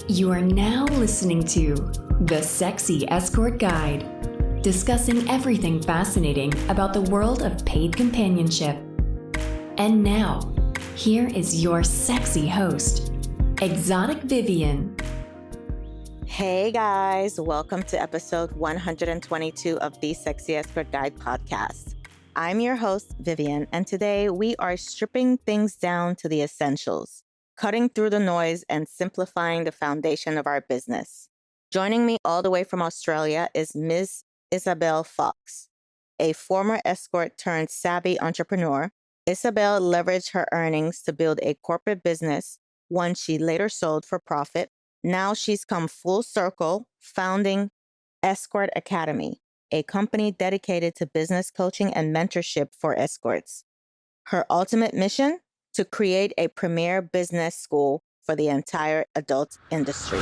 You are now listening to The Sexy Escort Guide, discussing everything fascinating about the world of paid companionship. And now, here is your sexy host, Exotic Vivian. Hey guys, welcome to episode 122 of the Sexy Escort Guide podcast. I'm your host, Vivian, and today we are stripping things down to the essentials, cutting through the noise and simplifying the foundation of our business. Joining me all the way from Australia is Ms. Isabelle Fox, a former escort turned savvy entrepreneur. Isabelle leveraged her earnings to build a corporate business, one she later sold for profit. Now she's come full circle, founding Escort Academy, a company dedicated to business coaching and mentorship for escorts. Her ultimate mission? To create a premier business school for the entire adult industry.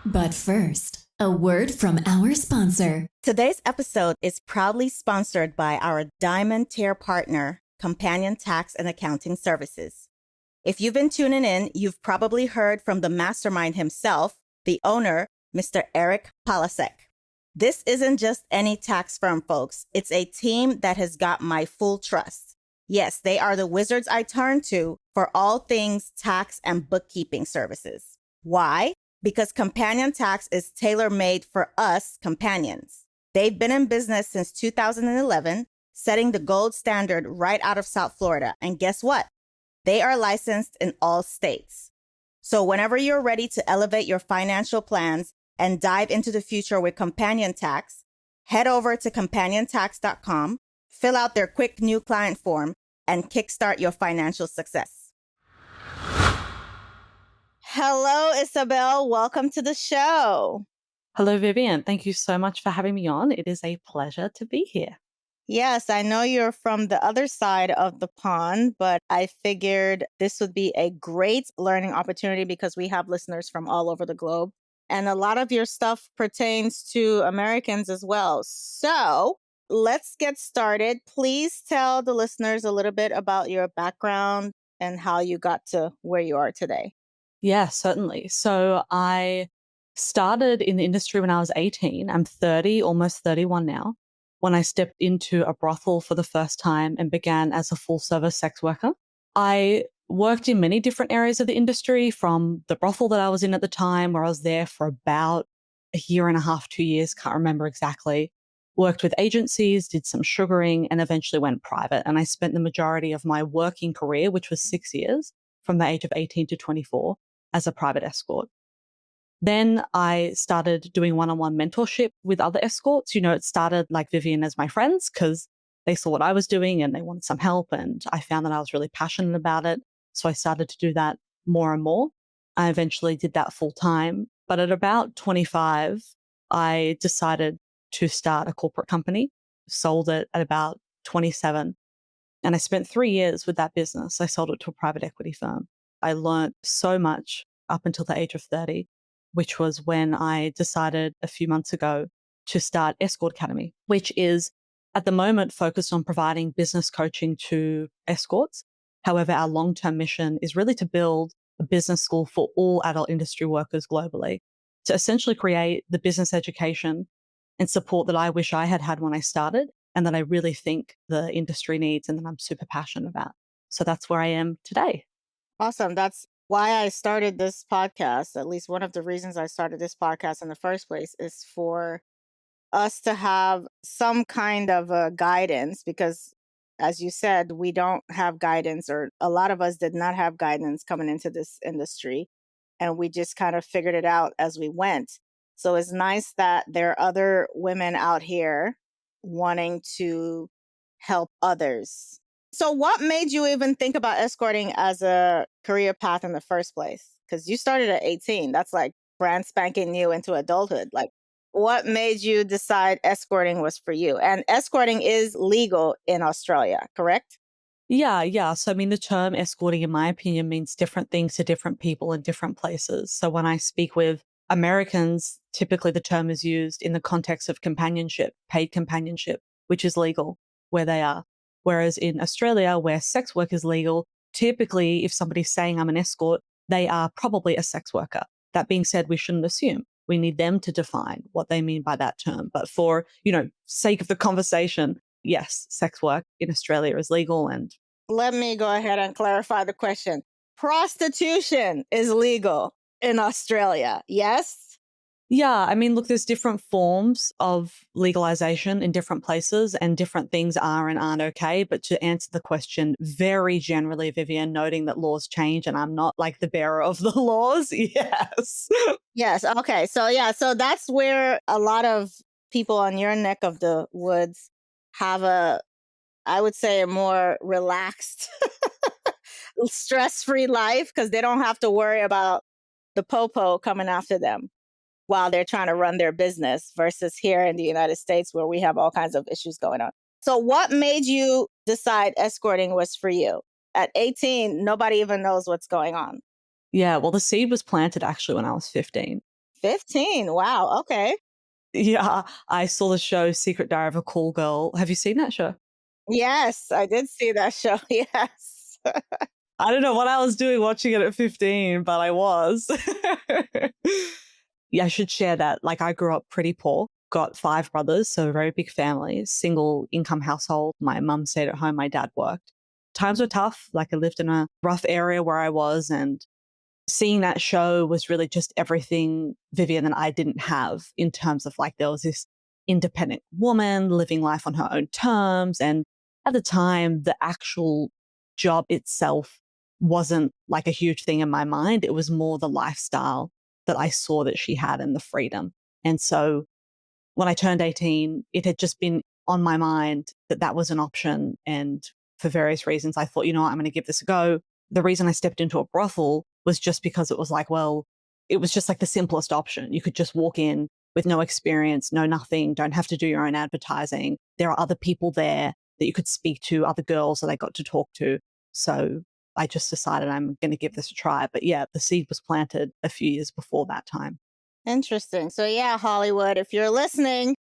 But first, a word from our sponsor. Today's episode is proudly sponsored by our Diamond Tier partner, Companion Tax and Accounting Services. If you've been tuning in, you've probably heard from the mastermind himself, the owner, Mr. Eric Palasek. This isn't just any tax firm, folks. It's a team that has got my full trust. Yes, they are the wizards I turn to for all things tax and bookkeeping services. Why? Because Companion Tax is tailor-made for us companions. They've been in business since 2011, setting the gold standard right out of South Florida. And guess what? They are licensed in all states. So whenever you're ready to elevate your financial plans and dive into the future with Companion Tax, head over to companiontax.com, fill out their quick new client form, and kickstart your financial success. Hello, Isabelle. Welcome to the show. Hello, Vivian. Thank you so much for having me on. It is a pleasure to be here. Yes, I know you're from the other side of the pond, but I figured this would be a great learning opportunity because we have listeners from all over the globe. And a lot of your stuff pertains to Americans as well. So let's get started. Please tell the listeners a little bit about your background and how you got to where you are today. Yeah, certainly. So I started in the industry when I was 18. I'm 30, almost 31 now, when I stepped into a brothel for the first time and began as a full-service sex worker. I worked in many different areas of the industry, from the brothel that I was in at the time, where I was there for about a year and a half, 2 years, can't remember exactly. Worked with agencies, did some sugaring, and eventually went private. And I spent the majority of my working career, which was 6 years, from the age of 18 to 24, as a private escort. Then I started doing one-on-one mentorship with other escorts. You know, it started like Vivian as my friends because they saw what I was doing and they wanted some help. And I found that I was really passionate about it. So I started to do that more and more. I eventually did that full time. But at about 25, I decided to start a corporate company, sold it at about 27. And I spent 3 years with that business. I sold it to a private equity firm. I learned so much up until the age of 30, which was when I decided a few months ago to start Escort Academy, which is at the moment focused on providing business coaching to escorts. However, our long-term mission is really to build a business school for all adult industry workers globally, to essentially create the business education and support that I wish I had had when I started, and that I really think the industry needs and that I'm super passionate about. So that's where I am today. Awesome. That's why I started this podcast. At least one of the reasons I started this podcast in the first place is for us to have some kind of a guidance because, as you said, we don't have guidance, or a lot of us did not have guidance coming into this industry. And we just kind of figured it out as we went. So it's nice that there are other women out here wanting to help others. So what made you even think about escorting as a career path in the first place? Because you started at 18. That's like brand spanking new into adulthood. Like, what made you decide escorting was for you? And escorting is legal in Australia, correct? Yeah. So, I mean, the term escorting, in my opinion, means different things to different people in different places. So when I speak with Americans, typically the term is used in the context of companionship, paid companionship, which is legal where they are. Whereas in Australia, where sex work is legal, typically if somebody's saying I'm an escort, they are probably a sex worker. That being said, we shouldn't assume. We need them to define what they mean by that term. But for, sake of the conversation, yes, sex work in Australia is legal. And Let me go ahead and clarify the question. Prostitution is legal in Australia, yes? yeah, I mean, look, there's different forms of legalization in different places, and different things are and aren't okay. But to answer the question very generally, Vivian, noting that laws change and I'm not like the bearer of the laws, yes. Yes. Okay. So that's where a lot of people on your neck of the woods have I would say, a more relaxed, stress-free life because they don't have to worry about the popo coming after them while they're trying to run their business versus here in the United States where we have all kinds of issues going on. So what made you decide escorting was for you? At 18, nobody even knows what's going on. Yeah, well, the seed was planted actually when I was 15. 15. Wow. Okay. Yeah, I saw the show Secret Diary of a Call Girl. Have you seen that show? Yes, I did see that show. Yes. I don't know what I was doing watching it at 15, but I was. Yeah, I should share that. Like, I grew up pretty poor, got 5 brothers, so a very big family, single income household. My mum stayed at home, my dad worked. Times were tough. Like, I lived in a rough area where I was, and seeing that show was really just everything Vivian and I didn't have, in terms of like, there was this independent woman living life on her own terms. And at the time, the actual job itself wasn't like a huge thing in my mind. It was more the lifestyle that I saw that she had and the freedom. And so when I turned 18, it had just been on my mind that that was an option. And for various reasons, I thought, you know what, I'm going to give this a go. The reason I stepped into a brothel was just because it was like, well, it was just like the simplest option. You could just walk in with no experience, no nothing, don't have to do your own advertising. There are other people there that you could speak to, other girls that I got to talk to. So I just decided I'm going to give this a try. But yeah, the seed was planted a few years before that time. Interesting. So, yeah, Hollywood, if you're listening,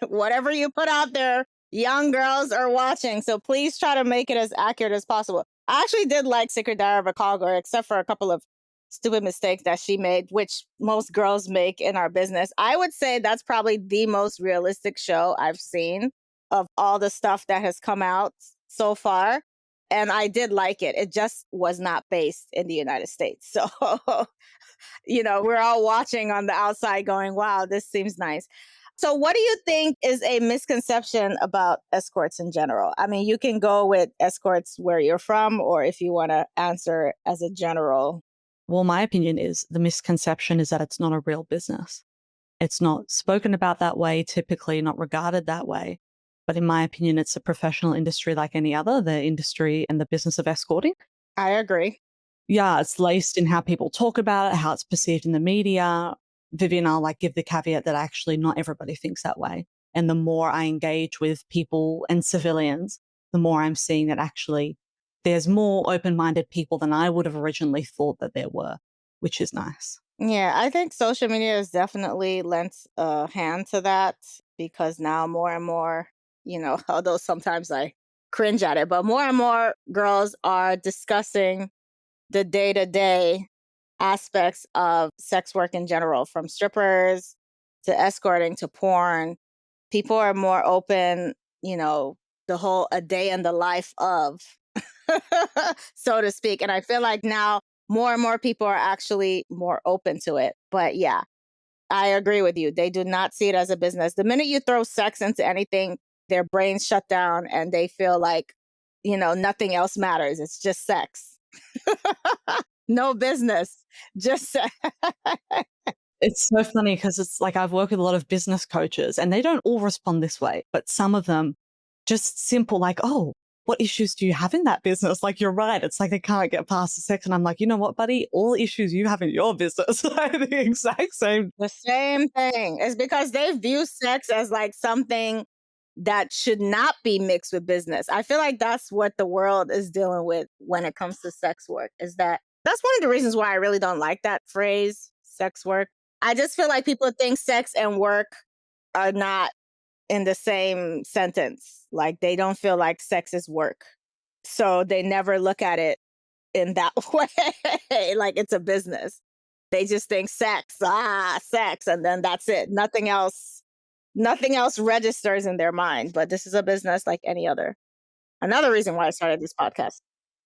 whatever you put out there, young girls are watching. So please try to make it as accurate as possible. I actually did like Secret Diary of a Call Girl, except for a couple of stupid mistakes that she made, which most girls make in our business. I would say that's probably the most realistic show I've seen of all the stuff that has come out so far. And I did like it. It just was not based in the United States. So we're all watching on the outside going, wow, this seems nice. So what do you think is a misconception about escorts in general? I mean, you can go with escorts where you're from, or if you want to answer as a general. Well, my opinion is the misconception is that it's not a real business. It's not spoken about that way, typically not regarded that way. But in my opinion, it's a professional industry like any other, the industry and the business of escorting. I agree. Yeah, it's laced in how people talk about it, how it's perceived in the media. Vivian, I'll like give the caveat that actually not everybody thinks that way. And the more I engage with people and civilians, the more I'm seeing that actually there's more open-minded people than I would have originally thought that there were, which is nice. Yeah, I think social media has definitely lent a hand to that because now more and more, although sometimes I cringe at it, but more and more girls are discussing the day-to-day aspects of sex work in general, from strippers to escorting to porn. People are more open, the whole a day in the life of, so to speak. And I feel like now more and more people are actually more open to it. But yeah, I agree with you. They do not see it as a business. The minute you throw sex into anything, their brains shut down and they feel like, nothing else matters. It's just sex. No business, just sex. It's so funny because it's like I've worked with a lot of business coaches and they don't all respond this way, but some of them just simple like, oh, what issues do you have in that business? Like, you're right. It's like they can't get past the sex. And I'm like, you know what, buddy? All the issues you have in your business are the exact same. The same thing. It's because they view sex as like something that should not be mixed with business. I feel like that's what the world is dealing with when it comes to sex work, is that's one of the reasons why I really don't like that phrase, sex work. I just feel like people think sex and work are not in the same sentence. Like they don't feel like sex is work. So they never look at it in that way, like it's a business. They just think sex, sex, and then that's it. Nothing else registers in their mind. But this is a business like any other. Another reason why I started this podcast.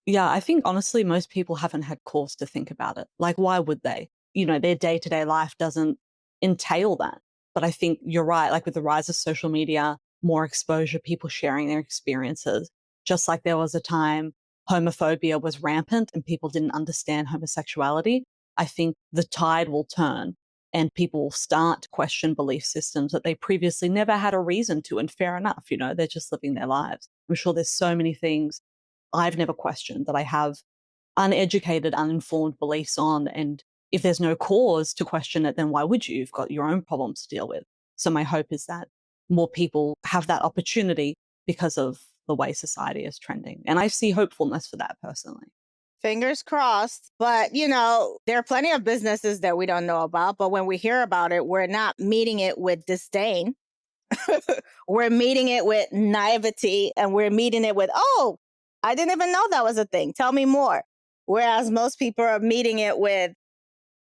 Yeah, I think honestly, most people haven't had cause to think about it. Like, why would they? Their day to day life doesn't entail that. But I think you're right. Like, with the rise of social media, more exposure, people sharing their experiences, just like there was a time homophobia was rampant and people didn't understand homosexuality. I think the tide will turn and people will start to question belief systems that they previously never had a reason to. And fair enough, they're just living their lives. I'm sure there's so many things I've never questioned that I have uneducated, uninformed beliefs on. And if there's no cause to question it, then why would you? You've got your own problems to deal with. So my hope is that more people have that opportunity because of the way society is trending. And I see hopefulness for that personally. Fingers crossed. But, there are plenty of businesses that we don't know about. But when we hear about it, we're not meeting it with disdain. We're meeting it with naivety, and we're meeting it with, oh, I didn't even know that was a thing. Tell me more. Whereas most people are meeting it with,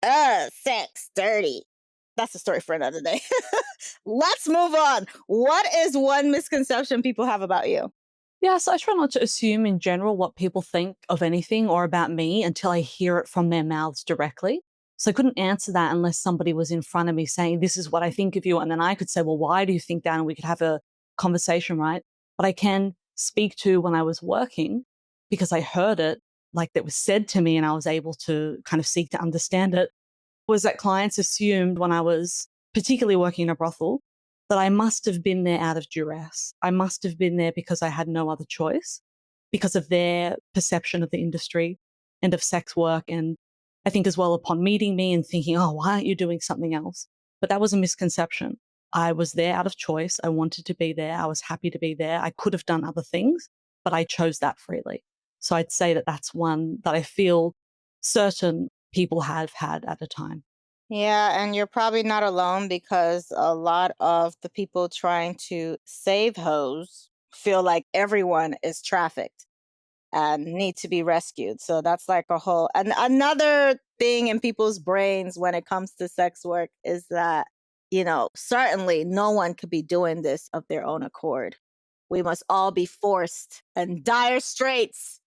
sex, dirty. That's a story for another day. Let's move on. What is one misconception people have about you? Yeah, so I try not to assume in general what people think of anything or about me until I hear it from their mouths directly. So I couldn't answer that unless somebody was in front of me saying, this is what I think of you. And then I could say, well, why do you think that? And we could have a conversation, right? But I can speak to when I was working because I heard it, like that was said to me and I was able to kind of seek to understand it, was that clients assumed when I was particularly working in a brothel that I must have been there out of duress. I must have been there because I had no other choice because of their perception of the industry and of sex work. And I think as well upon meeting me and thinking, oh, why aren't you doing something else? But that was a misconception. I was there out of choice. I wanted to be there. I was happy to be there. I could have done other things, but I chose that freely. So I'd say that that's one that I feel certain people have had at a time. Yeah, and you're probably not alone because a lot of the people trying to save hoes feel like everyone is trafficked and need to be rescued. So that's like a whole and another thing in people's brains when it comes to sex work is that, certainly no one could be doing this of their own accord. We must all be forced and dire straits.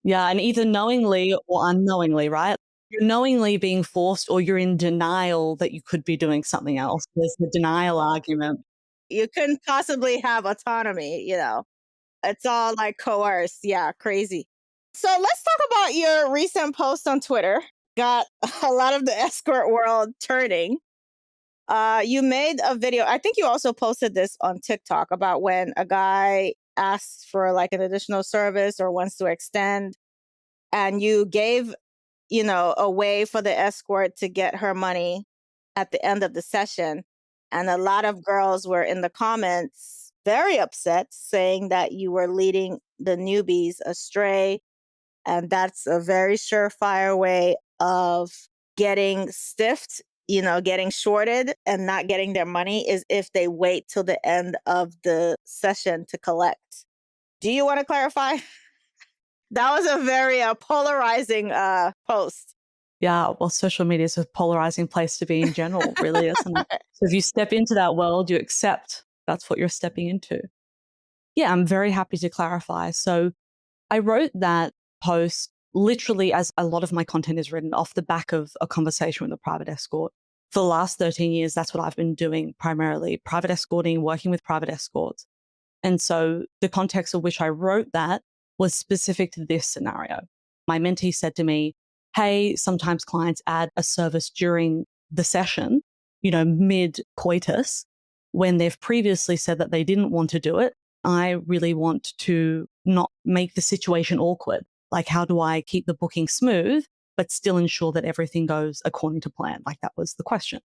Yeah, and either knowingly or unknowingly, right? You're knowingly being forced or you're in denial that you could be doing something else. There's the denial argument. You couldn't possibly have autonomy. It's all like coerced. Yeah, crazy. So let's talk about your recent post on Twitter. Got a lot of the escort world turning. You made a video. I think you also posted this on TikTok about when a guy asks for like an additional service or wants to extend, and you gave, a way for the escort to get her money at the end of the session. And a lot of girls were in the comments very upset, saying that you were leading the newbies astray. And that's a very surefire way of getting stiffed, getting shorted and not getting their money is if they wait till the end of the session to collect. Do you want to clarify? That was a very polarizing post. Yeah, well, social media is a polarizing place to be in general, really, isn't it? So if you step into that world, you accept that's what you're stepping into. Yeah, I'm very happy to clarify. So I wrote that post literally as a lot of my content is written off the back of a conversation with a private escort. For the last 13 years, that's what I've been doing primarily, private escorting, working with private escorts. And so the context of which I wrote that was specific to this scenario. My mentee said to me, hey, sometimes clients add a service during the session, mid coitus, when they've previously said that they didn't want to do it. I really want to not make the situation awkward. Like, how do I keep the booking smooth, but still ensure that everything goes according to plan? Like, that was the question.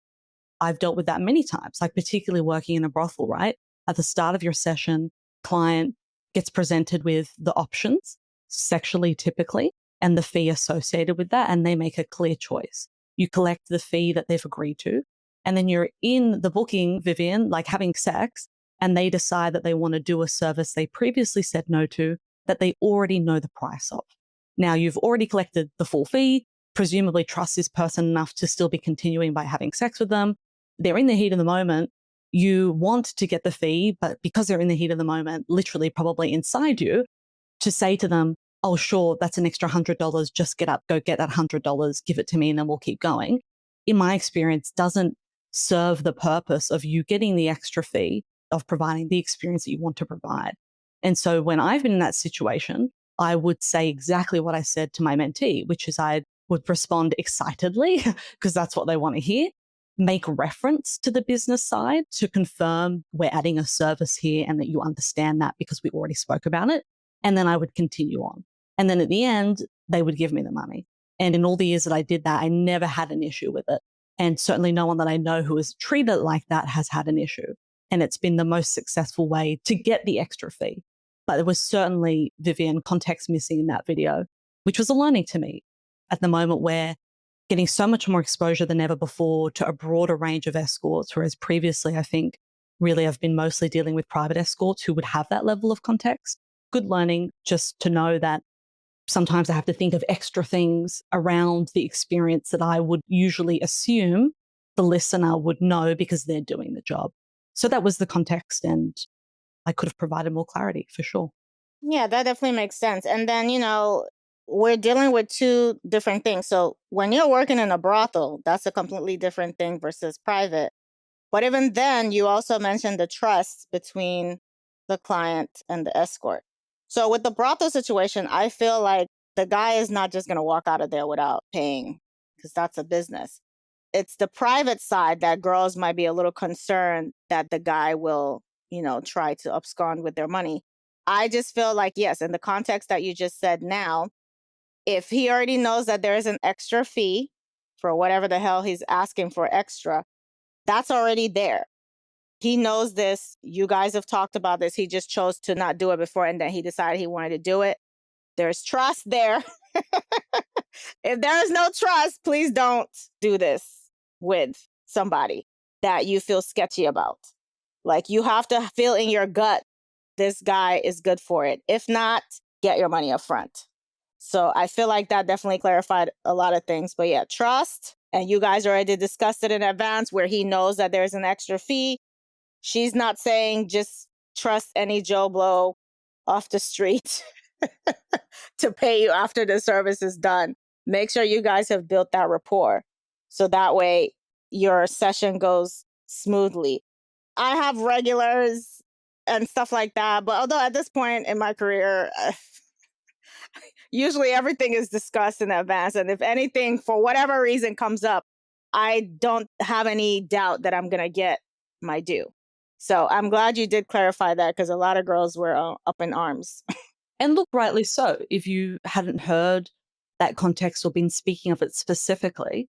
I've dealt with that many times, like particularly working in a brothel, right? At the start of your session, client gets presented with the options, sexually typically, and the fee associated with that, and they make a clear choice. You collect the fee that they've agreed to, and then you're in the booking, Vivian, like having sex, and they decide that they want to do a service they previously said no to, that they already know the price of. Now, you've already collected the full fee. presumably trust this person enough to still be continuing by having sex with them. They're in the heat of the moment. You want to get the fee, but because they're in the heat of the moment, literally probably inside you, to say to them, oh, sure, that's an extra $100. Just get up, go get that $100, give it to me, and then we'll keep going. In my experience, doesn't serve the purpose of you getting the extra fee, of providing the experience that you want to provide. And so when I've been in that situation, I would say exactly what I said to my mentee, which is I would respond excitedly because that's what they want to hear, make reference to the business side to confirm we're adding a service here and that you understand that because we already spoke about it. And then I would continue on. And then at the end, they would give me the money. And in all the years that I did that, I never had an issue with it. And certainly no one that I know who is treated like that has had an issue. And it's been the most successful way to get the extra fee. But there was certainly, Vivian, context missing in that video, which was a learning to me at the moment where getting so much more exposure than ever before to a broader range of escorts, whereas previously, I think, really I've been mostly dealing with private escorts who would have that level of context. Good learning just to know that sometimes I have to think of extra things around the experience that I would usually assume the listener would know because they're doing the job. So that was the context, and I could have provided more clarity for sure. Yeah, that definitely makes sense. And then, we're dealing with two different things. So when you're working in a brothel, that's a completely different thing versus private. But even then, you also mentioned the trust between the client and the escort. So with the brothel situation, I feel like the guy is not just going to walk out of there without paying because that's a business. It's the private side that girls might be a little concerned that the guy will, try to abscond with their money. I just feel like, yes, in the context that you just said now, if he already knows that there is an extra fee for whatever the hell he's asking for extra, that's already there. He knows this. You guys have talked about this. He just chose to not do it before, and then he decided he wanted to do it. There's trust there. If there is no trust, please don't do this with somebody that you feel sketchy about. Like, you have to feel in your gut, this guy is good for it. If not, get your money up front. So I feel like that definitely clarified a lot of things. But yeah, trust. And you guys already discussed it in advance where he knows that there's an extra fee. She's not saying just trust any Joe Blow off the street to pay you after the service is done. Make sure you guys have built that rapport. So that way your session goes smoothly. I have regulars and stuff like that. But although at this point in my career, usually everything is discussed in advance. And if anything, for whatever reason comes up, I don't have any doubt that I'm going to get my due. So I'm glad you did clarify that because a lot of girls were up in arms. And look, rightly so. If you hadn't heard that context or been speaking of it specifically,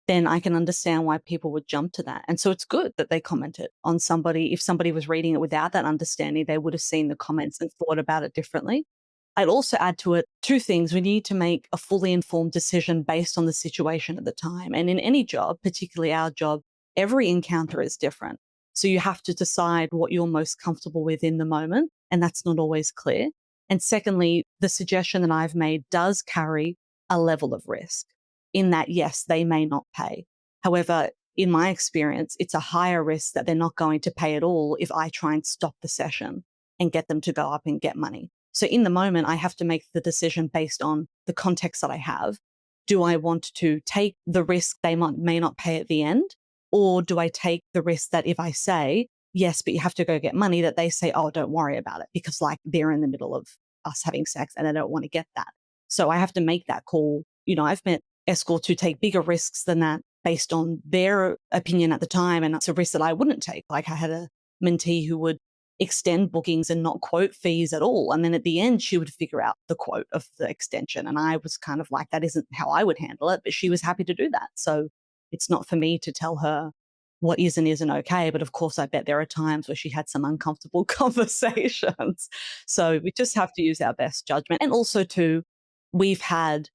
then I can understand why people would jump to that. And so it's good that they commented on somebody. If somebody was reading it without that understanding, they would have seen the comments and thought about it differently. I'd also add to it two things. We need to make a fully informed decision based on the situation at the time. And in any job, particularly our job, every encounter is different. So you have to decide what you're most comfortable with in the moment. And that's not always clear. And secondly, the suggestion that I've made does carry a level of risk in that, yes, they may not pay. However, in my experience, it's a higher risk that they're not going to pay at all if I try and stop the session and get them to go up and get money. So in the moment, I have to make the decision based on the context that I have. Do I want to take the risk they may not pay at the end? Or do I take the risk that if I say, yes, but you have to go get money, that they say, oh, don't worry about it because like they're in the middle of us having sex and I don't want to get that. So I have to make that call. I've met escorts who take bigger risks than that based on their opinion at the time. And it's a risk that I wouldn't take. Like I had a mentee who would extend bookings and not quote fees at all. And then at the end, she would figure out the quote of the extension. And I was kind of like, that isn't how I would handle it, but she was happy to do that. So it's not for me to tell her what is and isn't okay. But of course, I bet there are times where she had some uncomfortable conversations. So we just have to use our best judgment. And also too, we've had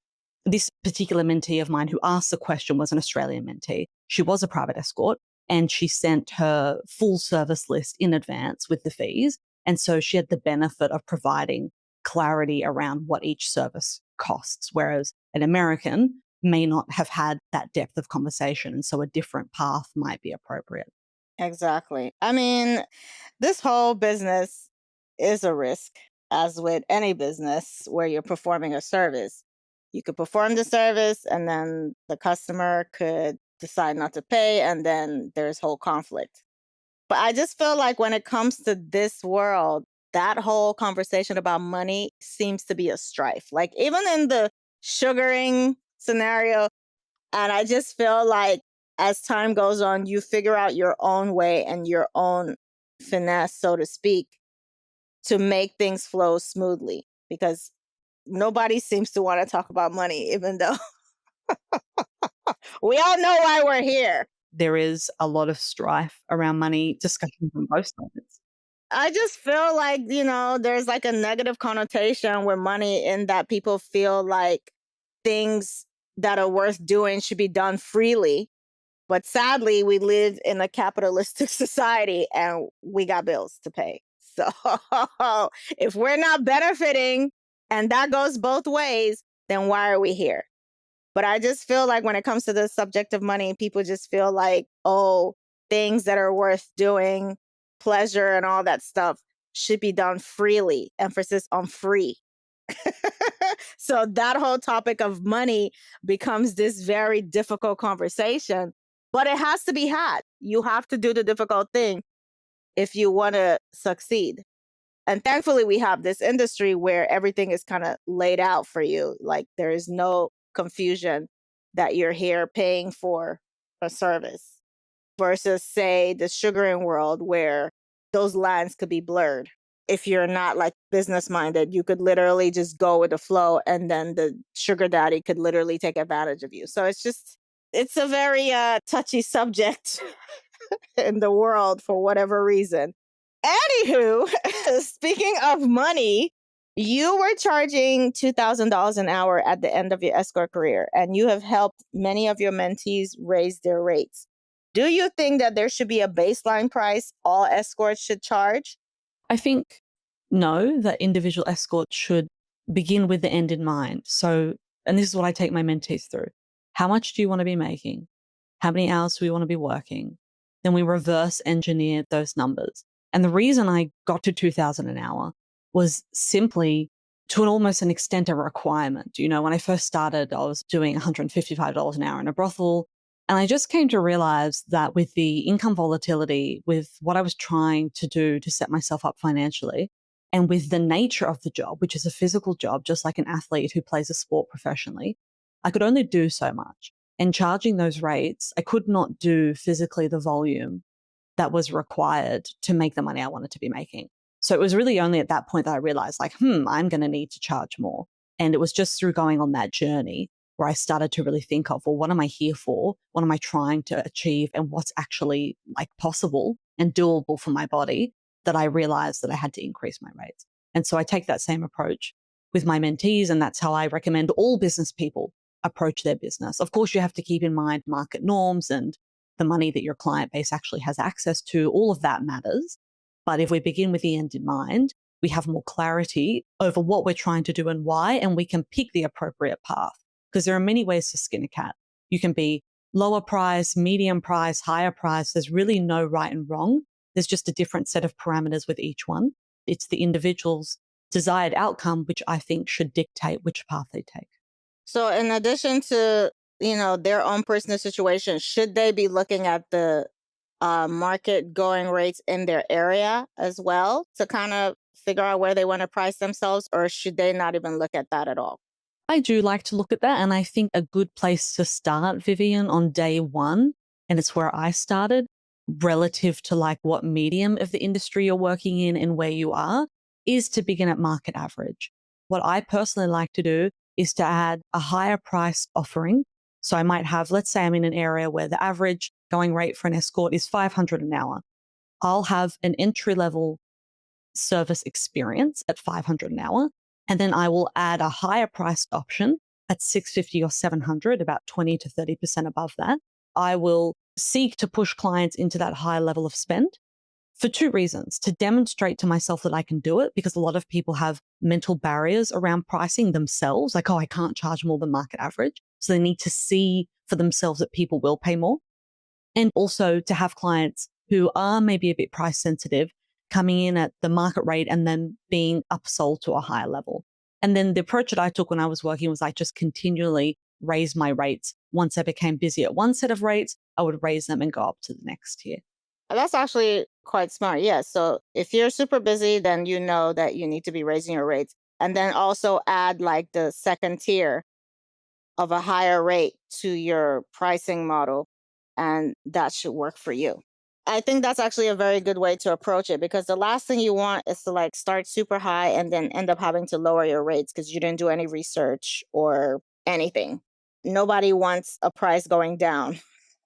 this particular mentee of mine who asked the question was an Australian mentee. She was a private escort and she sent her full service list in advance with the fees. And so she had the benefit of providing clarity around what each service costs. Whereas an American may not have had that depth of conversation. And so a different path might be appropriate. Exactly. I mean, this whole business is a risk, as with any business where you're performing a service. You could perform the service and then the customer could decide not to pay, and then there's whole conflict. But I just feel like when it comes to this world, that whole conversation about money seems to be a strife. Like even in the sugaring scenario, and I just feel like as time goes on, you figure out your own way and your own finesse, so to speak, to make things flow smoothly because nobody seems to want to talk about money, even though we all know why we're here. There is a lot of strife around money discussions on both sides. I just feel like, there's like a negative connotation with money in that people feel like things that are worth doing should be done freely. But sadly, we live in a capitalistic society and we got bills to pay. So if we're not benefiting, and that goes both ways, then why are we here? But I just feel like when it comes to the subject of money, people just feel like, oh, things that are worth doing, pleasure and all that stuff should be done freely. Emphasis on free. So that whole topic of money becomes this very difficult conversation, but it has to be had. You have to do the difficult thing if you want to succeed. And thankfully, we have this industry where everything is kind of laid out for you. Like there is no confusion that you're here paying for a service versus, say, the sugaring world where those lines could be blurred. If you're not like business minded, you could literally just go with the flow and then the sugar daddy could literally take advantage of you. So it's a very touchy subject in the world for whatever reason. Anywho, speaking of money, you were charging $2,000 an hour at the end of your escort career, and you have helped many of your mentees raise their rates. Do you think that there should be a baseline price all escorts should charge? I think no, that individual escorts should begin with the end in mind. So, and this is what I take my mentees through. How much do you want to be making? How many hours do we want to be working? Then we reverse engineer those numbers. And the reason I got to 2,000 an hour was simply to almost an extent a requirement. When I first started, I was doing $155 an hour in a brothel. And I just came to realize that with the income volatility, with what I was trying to do to set myself up financially, and with the nature of the job, which is a physical job, just like an athlete who plays a sport professionally, I could only do so much. And charging those rates, I could not do physically the volume that was required to make the money I wanted to be making. So it was really only at that point that I realized I'm going to need to charge more. And it was just through going on that journey where I started to really think of, well, what am I here for? What am I trying to achieve? And what's actually possible and doable for my body, that I realized that I had to increase my rates. And so I take that same approach with my mentees. And that's how I recommend all business people approach their business. Of course, you have to keep in mind market norms and the money that your client base actually has access to. All of that matters. But if we begin with the end in mind, we have more clarity over what we're trying to do and why, and we can pick the appropriate path. Because there are many ways to skin a cat. You can be lower price, medium price, higher price. There's really no right and wrong. There's just a different set of parameters with each one. It's the individual's desired outcome, which I think should dictate which path they take. So in addition to, their own personal situation, should they be looking at the market going rates in their area as well to kind of figure out where they want to price themselves, or should they not even look at that at all? I do like to look at that. And I think a good place to start, Vivian, on day one, and it's where I started, relative to what medium of the industry you're working in and where you are, is to begin at market average. What I personally like to do is to add a higher price offering. So I might have, let's say I'm in an area where the average going rate for an escort is $500 an hour. I'll have an entry-level service experience at $500 an hour. And then I will add a higher priced option at $650 or $700, about 20 to 30% above that. I will seek to push clients into that higher level of spend for two reasons: to demonstrate to myself that I can do it, because a lot of people have mental barriers around pricing themselves, like, oh, I can't charge more than market average. So they need to see for themselves that people will pay more. And also to have clients who are maybe a bit price sensitive coming in at the market rate and then being upsold to a higher level. And then the approach that I took when I was working was I just continually raise my rates. Once I became busy at one set of rates, I would raise them and go up to the next tier. That's actually quite smart. Yes. So if you're super busy, then you know that you need to be raising your rates. And then also add like the second tier of a higher rate to your pricing model. And that should work for you. I think that's actually a very good way to approach it, because the last thing you want is to like start super high and then end up having to lower your rates because you didn't do any research or anything. Nobody wants a price going down.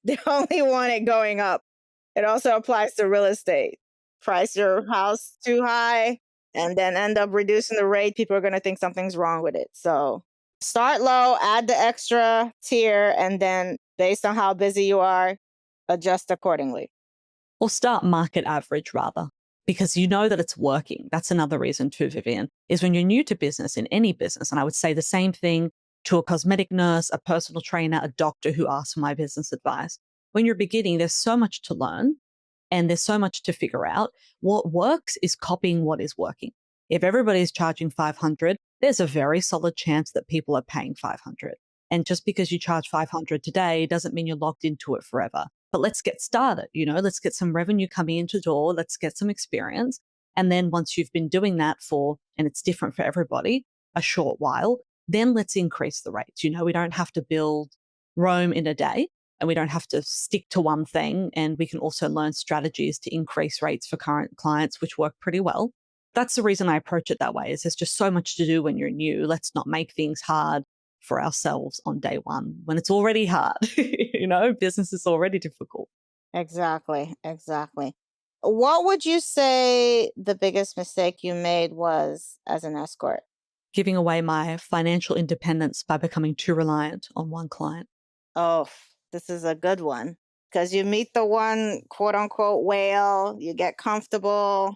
They only want it going up. It also applies to real estate. Price your house too high and then end up reducing the rate. People are going to think something's wrong with it. So start low, add the extra tier, and then based on how busy you are, adjust accordingly. Or start market average rather, because you know that it's working. That's another reason too, Vivian, is when you're new to business in any business, and I would say the same thing to a cosmetic nurse, a personal trainer, a doctor who asks for my business advice. When you're beginning, there's so much to learn and there's so much to figure out. What works is copying what is working. If everybody's charging 500, there's a very solid chance that people are paying 500. And just because you charge 500 today doesn't mean you're locked into it forever. But let's get started, let's get some revenue coming into the door, let's get some experience. And then once you've been doing that for, and it's different for everybody, a short while, then let's increase the rates. We don't have to build Rome in a day and we don't have to stick to one thing. And we can also learn strategies to increase rates for current clients, which work pretty well. That's the reason I approach it that way, is there's just so much to do when you're new. Let's not make things hard for ourselves on day one when it's already hard. Business is already difficult. Exactly. Exactly. What would you say the biggest mistake you made was as an escort? Giving away my financial independence by becoming too reliant on one client. Oh, this is a good one, because you meet the one quote unquote whale, you get comfortable,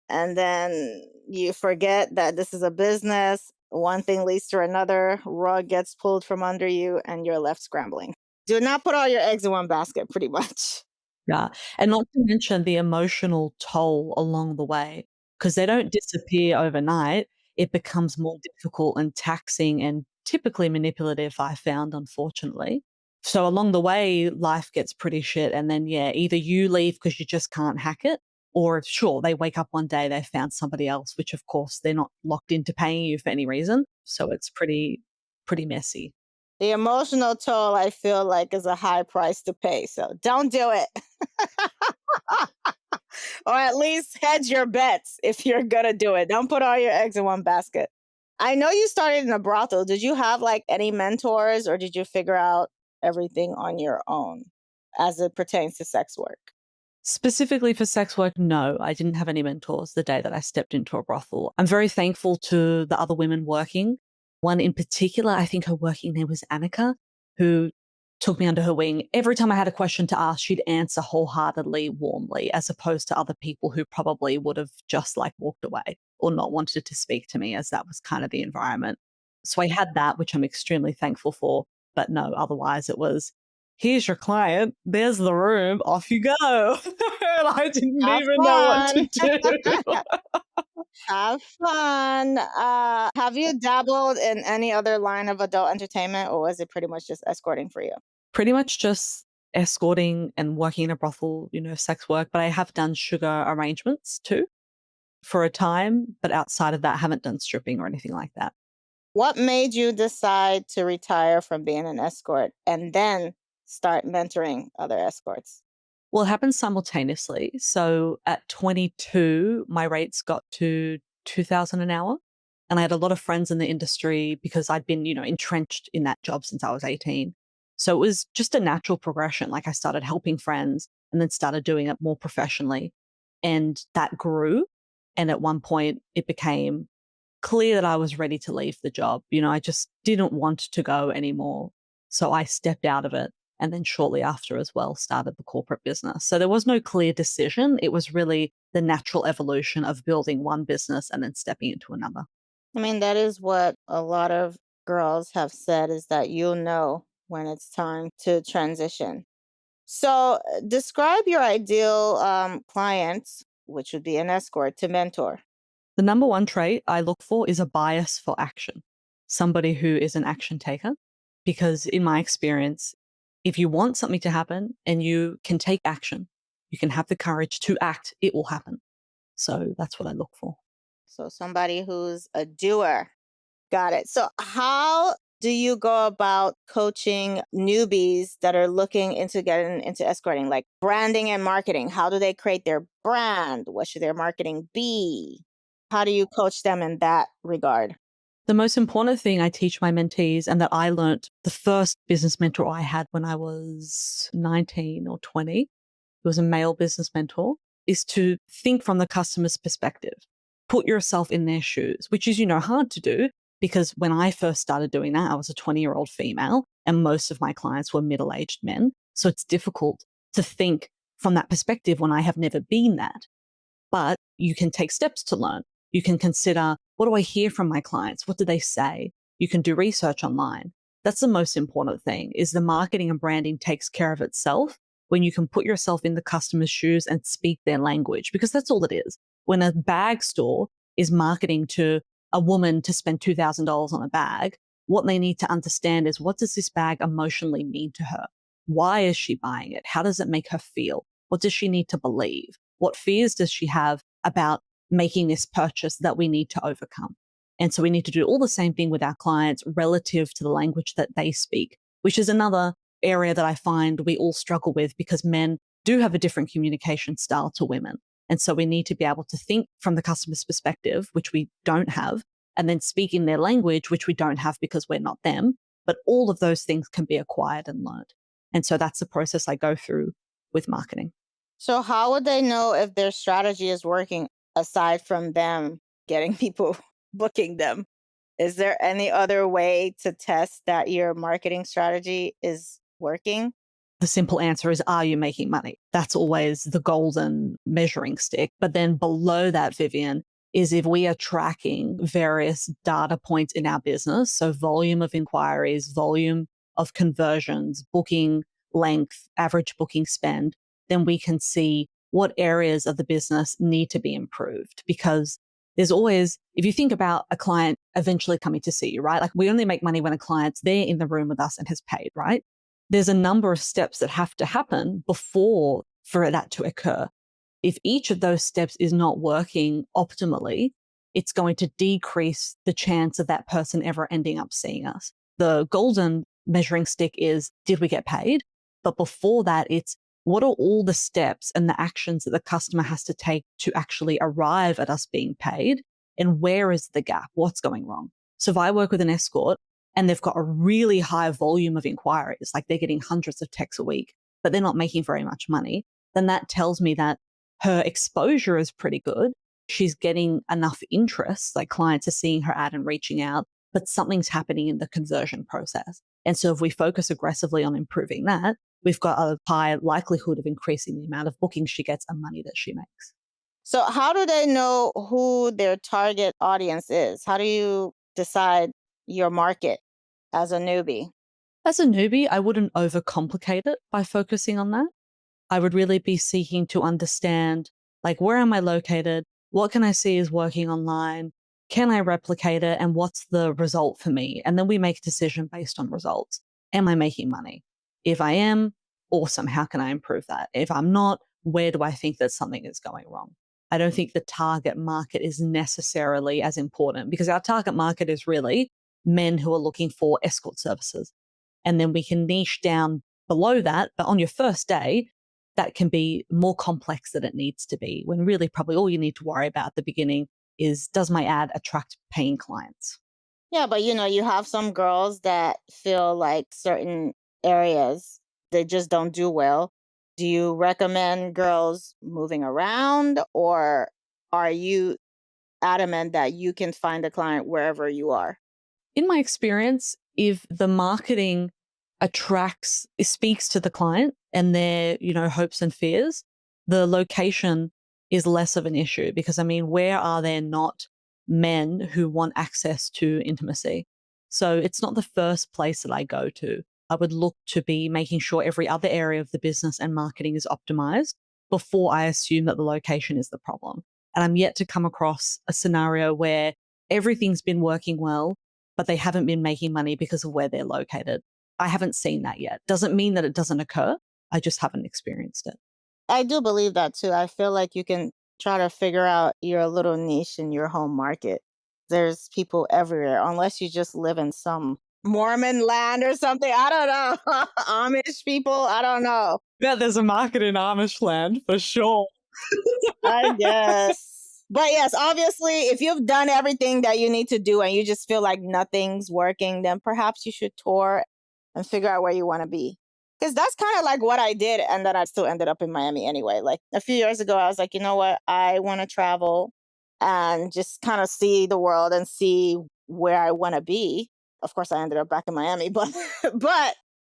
and then you forget that this is a business. One thing leads to another, rug gets pulled from under you, and you're left scrambling. Do not put all your eggs in one basket, pretty much. Yeah. And not to mention the emotional toll along the way, because they don't disappear overnight. It becomes more difficult and taxing and typically manipulative, I found, unfortunately. So along the way, life gets pretty shit. And then, yeah, either you leave because you just can't hack it, or sure, they wake up one day, they found somebody else, which of course they're not locked into paying you for any reason. So it's pretty messy. The emotional toll, I feel like, is a high price to pay. So don't do it. Or at least hedge your bets if you're going to do it. Don't put all your eggs in one basket. I know you started in a brothel. Did you have like any mentors, or did you figure out everything on your own as it pertains to sex work? Specifically for sex work, no, I didn't have any mentors the day that I stepped into a brothel. I'm very thankful to the other women working. One in particular, I think her working name was Annika, who took me under her wing. Every time I had a question to ask, she'd answer wholeheartedly, warmly, as opposed to other people who probably would have just like walked away or not wanted to speak to me, as that was kind of the environment. So I had that, which I'm extremely thankful for. But no, otherwise it was, here's your client, there's the room, off you go. And I didn't Have even know what to fun. do. Have fun. Have you dabbled in any other line of adult entertainment, or was it pretty much just escorting for you? Pretty much just escorting and working in a brothel, sex work, but I have done sugar arrangements too for a time, but outside of that, I haven't done stripping or anything like that. What made you decide to retire from being an escort and then start mentoring other escorts? Well, it happened simultaneously. So at 22, my rates got to 2000 an hour. And I had a lot of friends in the industry because I'd been, entrenched in that job since I was 18. So it was just a natural progression. Like I started helping friends and then started doing it more professionally. And that grew. And at one point, it became clear that I was ready to leave the job. I just didn't want to go anymore. So I stepped out of it. And then shortly after as well, started the corporate business. So there was no clear decision. It was really the natural evolution of building one business and then stepping into another. I mean, that is what a lot of girls have said is that you'll know when it's time to transition. So, describe your ideal client, which would be an escort, to mentor. The number one trait I look for is a bias for action, somebody who is an action taker. Because in my experience, if you want something to happen and you can take action, you can have the courage to act, it will happen. So that's what I look for. So, somebody who's a doer. Got it. So, how do you go about coaching newbies that are looking into getting into escorting, like branding and marketing? How do they create their brand? What should their marketing be? How do you coach them in that regard? The most important thing I teach my mentees, and that I learnt the first business mentor I had when I was 19 or 20, who was a male business mentor, is to think from the customer's perspective. Put yourself in their shoes, which is, hard to do because when I first started doing that, I was a 20-year-old female and most of my clients were middle-aged men. So it's difficult to think from that perspective when I have never been that. But you can take steps to learn. You can consider, what do I hear from my clients? What do they say? You can do research online. That's the most important thing, is the marketing and branding takes care of itself when you can put yourself in the customer's shoes and speak their language, because that's all it is. When a bag store is marketing to a woman to spend $2,000 on a bag, what they need to understand is, what does this bag emotionally mean to her? Why is she buying it? How does it make her feel? What does she need to believe? What fears does she have about making this purchase that we need to overcome? And so we need to do all the same thing with our clients relative to the language that they speak, which is another area that I find we all struggle with, because men do have a different communication style to women. And so we need to be able to think from the customer's perspective, which we don't have, and then speak in their language, which we don't have because we're not them. But all of those things can be acquired and learned. And so that's the process I go through with marketing. So, how would they know if their strategy is working aside from them getting people booking them? Is there any other way to test that your marketing strategy is working? The simple answer is, are you making money? That's always the golden measuring stick. But then below that, Vivian, is if we are tracking various data points in our business, so volume of inquiries, volume of conversions, booking length, average booking spend, then we can see what areas of the business need to be improved. Because there's always, if you think about a client eventually coming to see you, right? Like, we only make money when a client's there in the room with us and has paid, right? There's a number of steps that have to happen before for that to occur. If each of those steps is not working optimally, it's going to decrease the chance of that person ever ending up seeing us. The golden measuring stick is, did we get paid? But before that, it's, what are all the steps and the actions that the customer has to take to actually arrive at us being paid? And where is the gap? What's going wrong? So if I work with an escort and they've got a really high volume of inquiries, like they're getting hundreds of texts a week, but they're not making very much money, then that tells me that her exposure is pretty good. She's getting enough interest, like clients are seeing her ad and reaching out, but something's happening in the conversion process. And so if we focus aggressively on improving that, we've got a high likelihood of increasing the amount of bookings she gets and money that she makes. So, how do they know who their target audience is? How do you decide your market as a newbie? As a newbie, I wouldn't overcomplicate it by focusing on that. I would really be seeking to understand, like, where am I located? What can I see is working online? Can I replicate it? And what's the result for me? And then we make a decision based on results. Am I making money? If I am, awesome. How can I improve that? If I'm not, where do I think that something is going wrong? I don't think the target market is necessarily as important, because our target market is really men who are looking for escort services. And then we can niche down below that. But on your first day, that can be more complex than it needs to be, when really probably all you need to worry about at the beginning is, does my ad attract paying clients? Yeah, but you have some girls that feel like certain areas they just don't do well. Do you recommend girls moving around, or are you adamant that you can find a client wherever you are? In my experience, if the marketing speaks to the client and their, hopes and fears, the location is less of an issue. Because, I mean, where are there not men who want access to intimacy? So it's not the first place that I go to. I would look to be making sure every other area of the business and marketing is optimized before I assume that the location is the problem. And I'm yet to come across a scenario where everything's been working well, but they haven't been making money because of where they're located. I haven't seen that yet. Doesn't mean that it doesn't occur. I just haven't experienced it. I do believe that too. I feel like you can try to figure out your little niche in your home market. There's people everywhere, unless you just live in some Mormon land or something. I don't know. Amish people. I don't know. Yeah, there's a market in Amish land for sure. I guess. But yes, obviously, if you've done everything that you need to do and you just feel like nothing's working, then perhaps you should tour and figure out where you want to be. Because that's kind of like what I did. And then I still ended up in Miami anyway. Like a few years ago, I was like, you know what? I want to travel and just kind of see the world and see where I want to be. Of course, I ended up back in Miami, but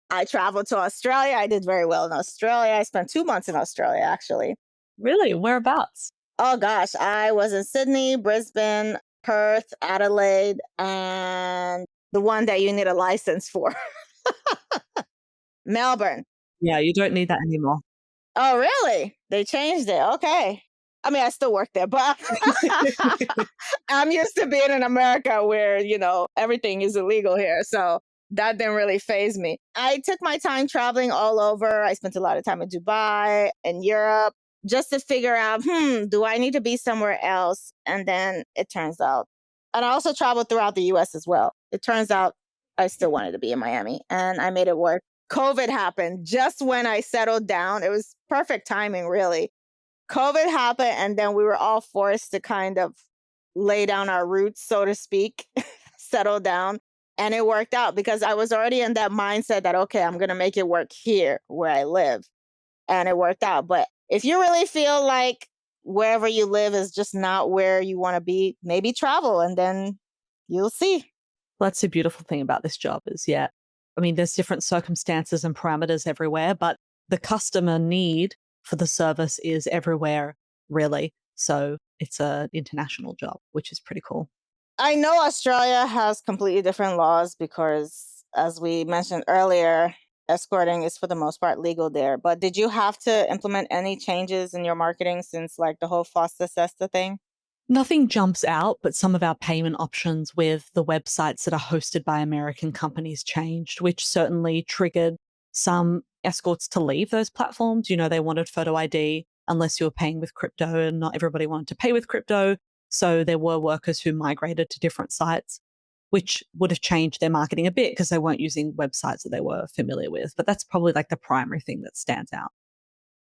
I traveled to Australia. I did very well in Australia. I spent 2 months in Australia, actually. Really? Whereabouts? Oh gosh, I was in Sydney, Brisbane, Perth, Adelaide, and the one that you need a license for, Melbourne. Yeah, you don't need that anymore. Oh, really? They changed it. Okay. I mean, I still work there, but I'm used to being in America where, everything is illegal here. So that didn't really phase me. I took my time traveling all over. I spent a lot of time in Dubai and Europe just to figure out, do I need to be somewhere else? And then it turns out, and I also traveled throughout the US as well. It turns out I still wanted to be in Miami and I made it work. COVID happened just when I settled down. It was perfect timing, really. COVID happened, and then we were all forced to kind of lay down our roots, so to speak, settle down. And it worked out because I was already in that mindset that, okay, I'm going to make it work here where I live. And it worked out. But if you really feel like wherever you live is just not where you want to be, maybe travel and then you'll see. That's the beautiful thing about this job is, yeah, I mean, there's different circumstances and parameters everywhere, but the customer need for the service is everywhere, really. So it's an international job, which is pretty cool. I know Australia has completely different laws because, as we mentioned earlier, escorting is for the most part legal there. But did you have to implement any changes in your marketing since like the whole FOSTA SESTA thing? Nothing jumps out, but some of our payment options with the websites that are hosted by American companies changed, which certainly triggered some escorts to leave those platforms. They wanted photo ID unless you were paying with crypto, and not everybody wanted to pay with crypto. So there were workers who migrated to different sites, which would have changed their marketing a bit because they weren't using websites that they were familiar with. But that's probably like the primary thing that stands out.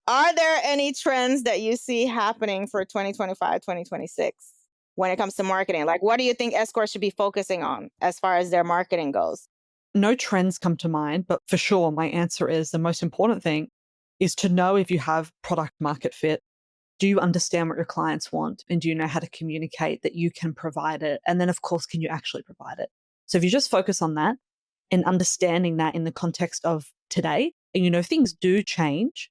Are there any trends that you see happening for 2025, 2026 when it comes to marketing? Like, what do you think escorts should be focusing on as far as their marketing goes? No trends come to mind, but for sure, my answer is the most important thing is to know if you have product market fit. Do you understand what your clients want? And do you know how to communicate that you can provide it? And then, of course, can you actually provide it? So if you just focus on that and understanding that in the context of today, and things do change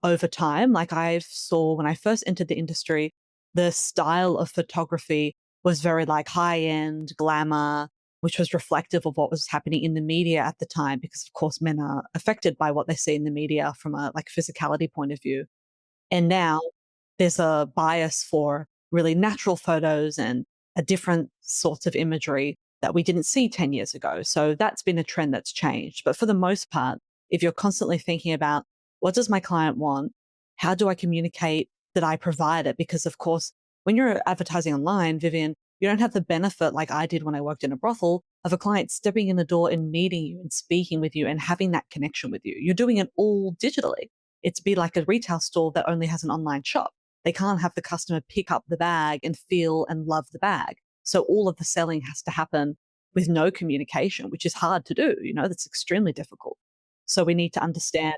over time. Like I saw when I first entered the industry, the style of photography was very like high end glamour, which was reflective of what was happening in the media at the time, because of course men are affected by what they see in the media from a like physicality point of view. And now there's a bias for really natural photos and a different sorts of imagery that we didn't see 10 years ago. So that's been a trend that's changed. But for the most part, if you're constantly thinking about what does my client want? How do I communicate that I provide it? Because of course, when you're advertising online, Vivian, you don't have the benefit like I did when I worked in a brothel of a client stepping in the door and meeting you and speaking with you and having that connection with you. You're doing it all digitally. It's be like a retail store that only has an online shop. They can't have the customer pick up the bag and feel and love the bag. So all of the selling has to happen with no communication, which is hard to do. That's extremely difficult. So we need to understand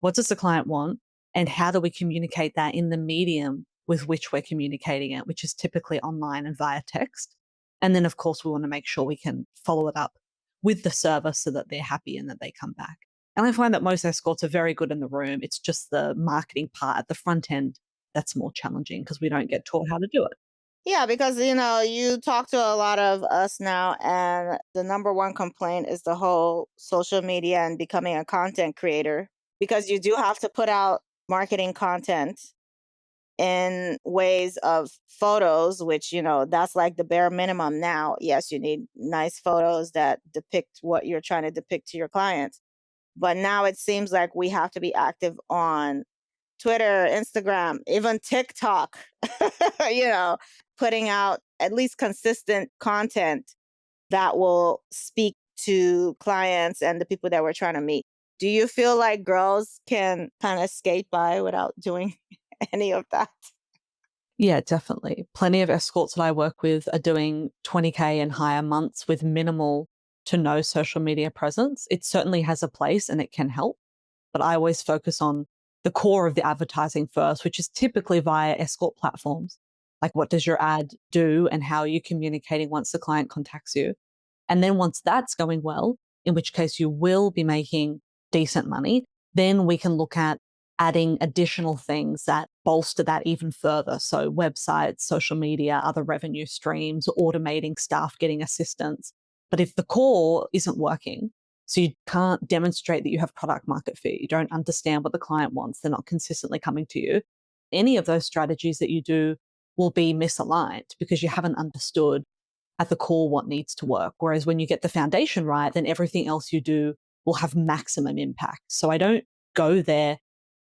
what does the client want and how do we communicate that in the medium with which we're communicating it, which is typically online and via text. And then, of course, we want to make sure we can follow it up with the service so that they're happy and that they come back. And I find that most escorts are very good in the room. It's just the marketing part at the front end that's more challenging because we don't get taught how to do it. Yeah, because you talk to a lot of us now, and the number one complaint is the whole social media and becoming a content creator because you do have to put out marketing content in ways of photos, which, that's like the bare minimum now. Yes, you need nice photos that depict what you're trying to depict to your clients. But now it seems like we have to be active on Twitter, Instagram, even TikTok, you know, putting out at least consistent content that will speak to clients and the people that we're trying to meet. Do you feel like girls can kind of skate by without doing any of that? Yeah, definitely. Plenty of escorts that I work with are doing 20K and higher months with minimal to no social media presence. It certainly has a place and it can help, but I always focus on the core of the advertising first, which is typically via escort platforms. Like, what does your ad do and how are you communicating once the client contacts you? And then once that's going well, in which case you will be making decent money, then we can look at adding additional things that bolster that even further. So websites, social media, other revenue streams, automating stuff, getting assistance. But if the core isn't working, so you can't demonstrate that you have product market fit, you don't understand what the client wants, they're not consistently coming to you, any of those strategies that you do will be misaligned because you haven't understood at the core what needs to work. Whereas when you get the foundation right, then everything else you do will have maximum impact. So I don't go there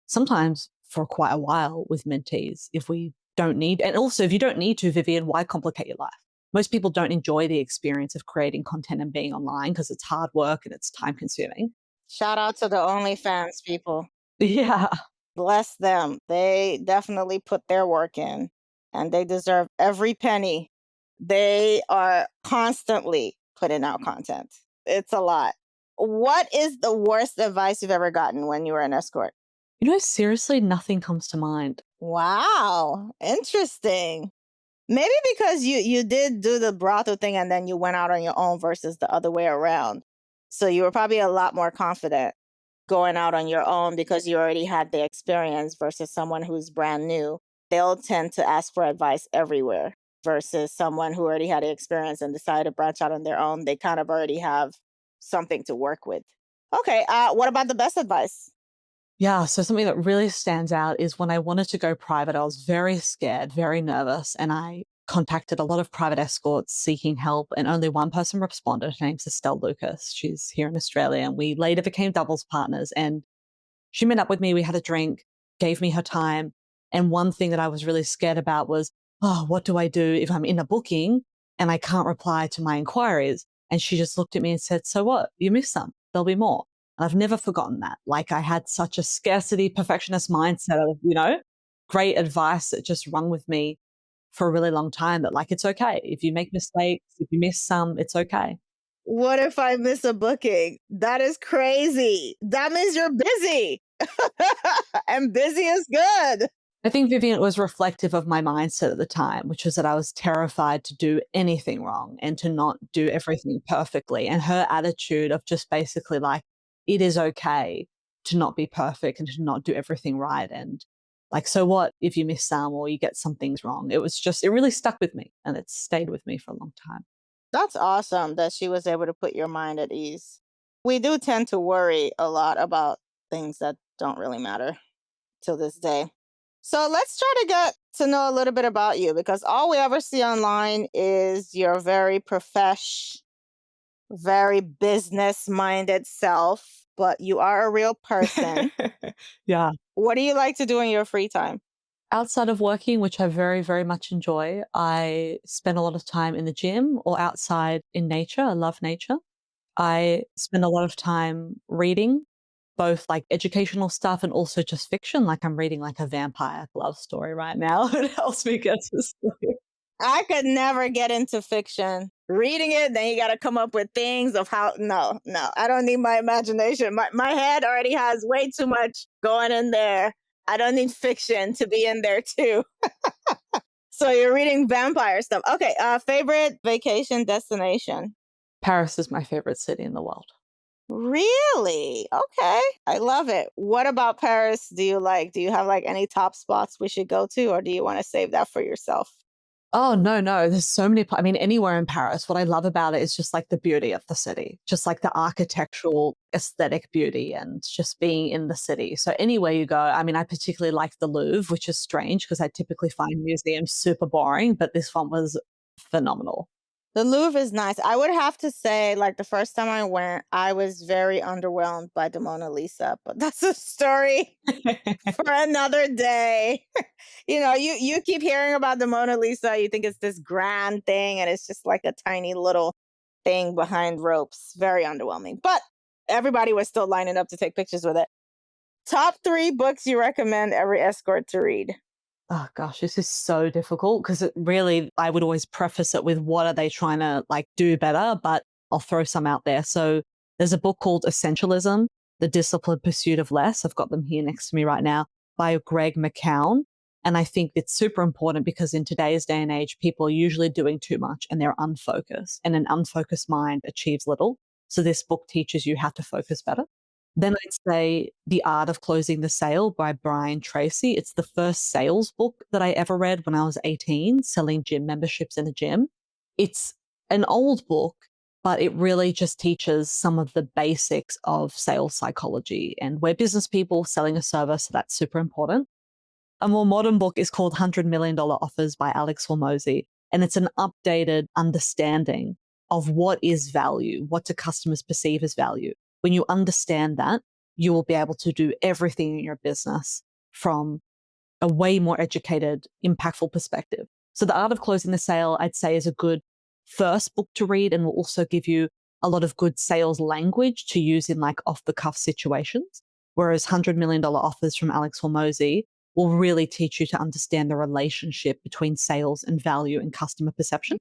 sometimes for quite a while with mentees if we don't need. And also, if you don't need to, Vivian, why complicate your life? Most people don't enjoy the experience of creating content and being online because it's hard work and it's time consuming. Shout out to the OnlyFans people. Yeah. Bless them. They definitely put their work in and they deserve every penny. They are constantly putting out content. It's a lot. What is the worst advice you've ever gotten when you were an escort? Seriously, nothing comes to mind. Wow, interesting. Maybe because you did do the brothel thing and then you went out on your own versus the other way around. So you were probably a lot more confident going out on your own because you already had the experience versus someone who's brand new. They'll tend to ask for advice everywhere versus someone who already had the experience and decided to branch out on their own. They kind of already have something to work with. Okay, what about the best advice? Yeah, so something that really stands out is when I wanted to go private, I was very scared, very nervous, and I contacted a lot of private escorts seeking help, and only one person responded. Her name's Estelle Lucas. She's here in Australia, and we later became doubles partners. And she met up with me, we had a drink, gave me her time. And one thing that I was really scared about was, oh, what do I do if I'm in a booking and I can't reply to my inquiries? And she just looked at me and said, so what? You missed some. There'll be more. And I've never forgotten that. Like, I had such a scarcity perfectionist mindset of, great advice that just rung with me for a really long time that, like, it's okay. If you make mistakes, if you miss some, it's okay. What if I miss a booking? That is crazy. That means you're busy. And busy is good. I think, Vivian, it was reflective of my mindset at the time, which was that I was terrified to do anything wrong and to not do everything perfectly. And her attitude of just basically like, it is okay to not be perfect and to not do everything right. And like, so what if you miss some or you get some things wrong? It really stuck with me and it's stayed with me for a long time. That's awesome that she was able to put your mind at ease. We do tend to worry a lot about things that don't really matter till this day. So let's try to get to know a little bit about you because all we ever see online is your very very business minded self, but you are a real person. Yeah. What do you like to do in your free time? Outside of working, which I very, very much enjoy, I spend a lot of time in the gym or outside in nature. I love nature. I spend a lot of time reading, both like educational stuff and also just fiction. Like, I'm reading like a vampire love story right now. It helps me get to sleep. I could never get into fiction. Reading it, then you got to come up with things of how. No, no, I don't need my imagination. My head already has way too much going in there. I don't need fiction to be in there too. So you're reading vampire stuff. Okay, favorite vacation destination? Paris is my favorite city in the world. Really? Okay. I love it. What about Paris do you like? Do you have like any top spots we should go to or do you want to save that for yourself? Oh, no, no. There's so many. I mean, anywhere in Paris, what I love about it is just like the beauty of the city, just like the architectural aesthetic beauty and just being in the city. So, anywhere you go, I mean, I particularly like the Louvre, which is strange because I typically find museums super boring, but this one was phenomenal. The Louvre is nice. I would have to say, like the first time I went, I was very underwhelmed by the Mona Lisa, but that's a story for another day. You keep hearing about the Mona Lisa, you think it's this grand thing, and it's just like a tiny little thing behind ropes. Very underwhelming. But everybody was still lining up to take pictures with it. Top 3 books you recommend every escort to read. Oh gosh, this is so difficult because it really, I would always preface it with what are they trying to like do better, but I'll throw some out there. So there's a book called Essentialism, The Disciplined Pursuit of Less. I've got them here next to me right now by Greg McKeown. And I think it's super important because in today's day and age, people are usually doing too much and they're unfocused, and an unfocused mind achieves little. So this book teaches you how to focus better. Then I'd say The Art of Closing the Sale by Brian Tracy. It's the first sales book that I ever read when I was 18, selling gym memberships in a gym. It's an old book, but it really just teaches some of the basics of sales psychology. And we're business people selling a service, so that's super important. A more modern book is called $100 Million Offers by Alex Hormozy. And it's an updated understanding of what is value, what do customers perceive as value. When you understand that, you will be able to do everything in your business from a way more educated, impactful perspective. So The Art of Closing the Sale, I'd say, is a good first book to read and will also give you a lot of good sales language to use in like off the cuff situations. Whereas $100 Million Offers from Alex Hormozy will really teach you to understand the relationship between sales and value and customer perception.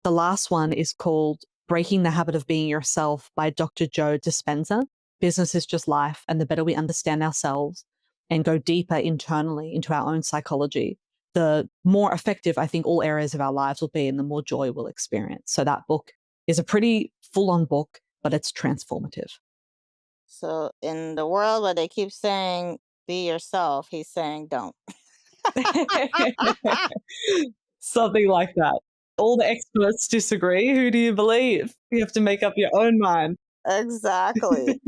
The last one is called Breaking the Habit of Being Yourself by Dr. Joe Dispenza. Business is just life, and the better we understand ourselves and go deeper internally into our own psychology, the more effective I think all areas of our lives will be and the more joy we'll experience. So that book is a pretty full-on book, but it's transformative. So in the world where they keep saying be yourself, he's saying don't. Something like that. All the experts disagree. Who do you believe? You have to make up your own mind. Exactly.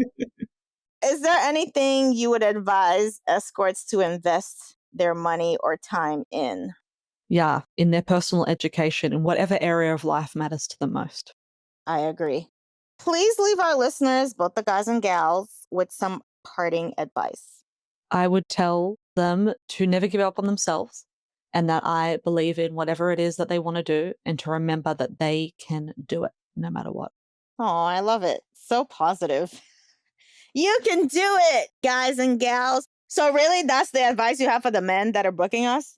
Is there anything you would advise escorts to invest their money or time in? Yeah, in their personal education, in whatever area of life matters to them most. I agree. Please leave our listeners, both the guys and gals, with some parting advice. I would tell them to never give up on themselves and that I believe in whatever it is that they want to do and to remember that they can do it no matter what. Oh, I love it. So positive. You can do it, guys and gals. So really, that's the advice you have for the men that are booking us?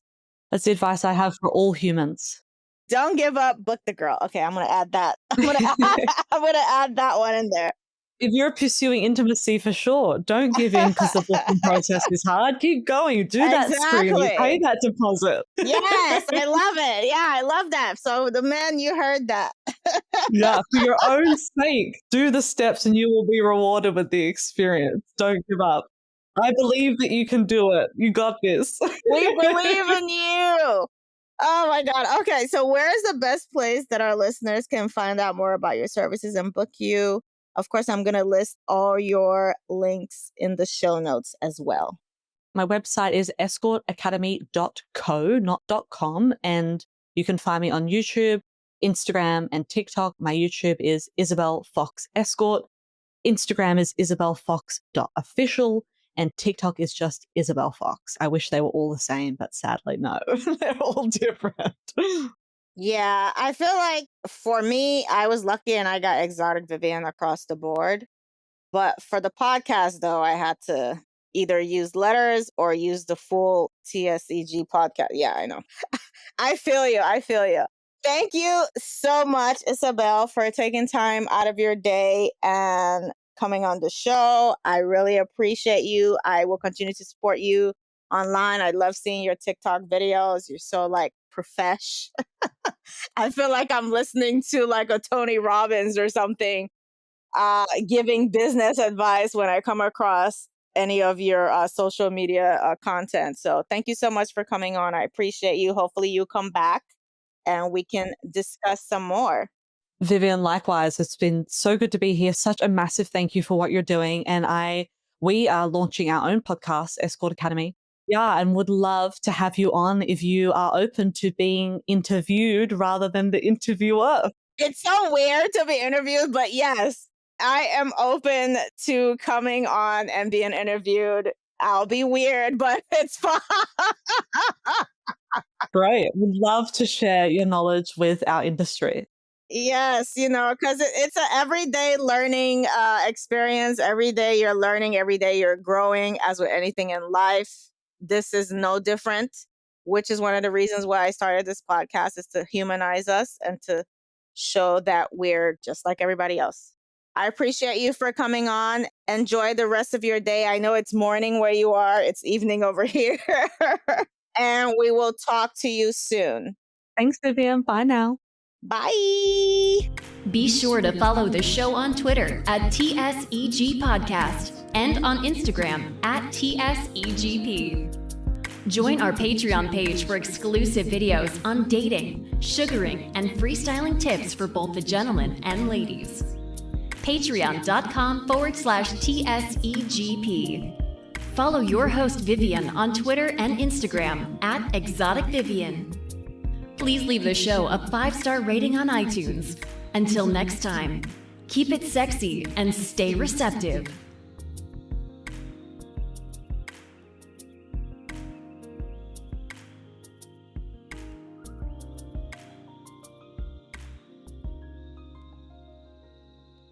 That's the advice I have for all humans. Don't give up, book the girl. Okay, I'm going to add that. I'm going to add that one in there. If you're pursuing intimacy, for sure, don't give in because the booking process is hard. Keep going. Do that screen. You pay that deposit. Yes, I love it. Yeah, I love that. So the men, you heard that. Yeah, for your own sake, do the steps and you will be rewarded with the experience. Don't give up. I believe that you can do it. You got this. We believe in you. Oh my God. Okay, so where is the best place that our listeners can find out more about your services and book you? Of course, I'm going to list all your links in the show notes as well. My website is escortacademy.co, not .com, and you can find me on YouTube, Instagram, and TikTok. My YouTube is Isabelle Fox Escort. Instagram is isabellefox.official, and TikTok is just Isabelle Fox. I wish they were all the same, but sadly, no. They're all different. Yeah, I feel like for me, I was lucky and I got exotic Vivian across the board. But for the podcast, though, I had to either use letters or use the full TSEG podcast. Yeah, I know. I feel you. I feel you. Thank you so much, Isabelle, for taking time out of your day and coming on the show. I really appreciate you. I will continue to support you online. I love seeing your TikTok videos. You're so like profesh. I feel like I'm listening to like a Tony Robbins or something, giving business advice when I come across any of your social media content. So thank you so much for coming on. I appreciate you. Hopefully you come back. and we can discuss some more. Vivian, likewise, it's been so good to be here. Such a massive thank you for what you're doing. And we are launching our own podcast, Escort Academy. Yeah, and would love to have you on if you are open to being interviewed rather than the interviewer. It's so weird to be interviewed, but yes, I am open to coming on and being interviewed. I'll be weird, but it's fine. Great. Would love to share your knowledge with our industry. Yes, because it's an everyday learning experience. Every day you're learning, every day you're growing, as with anything in life. This is no different, which is one of the reasons why I started this podcast, is to humanize us and to show that we're just like everybody else. I appreciate you for coming on. Enjoy the rest of your day. I know it's morning where you are. It's evening over here. And we will talk to you soon. Thanks, Vivian. Bye now. Bye. Be sure to follow the show on Twitter at TSEG Podcast and on Instagram at TSEGP. Join our Patreon page for exclusive videos on dating, sugaring, and freestyling tips for both the gentlemen and ladies. Patreon.com/TSEGP. Follow your host Vivian on Twitter and Instagram at ExoticVivian. Please leave the show a 5-star rating on iTunes. Until next time, keep it sexy and stay receptive.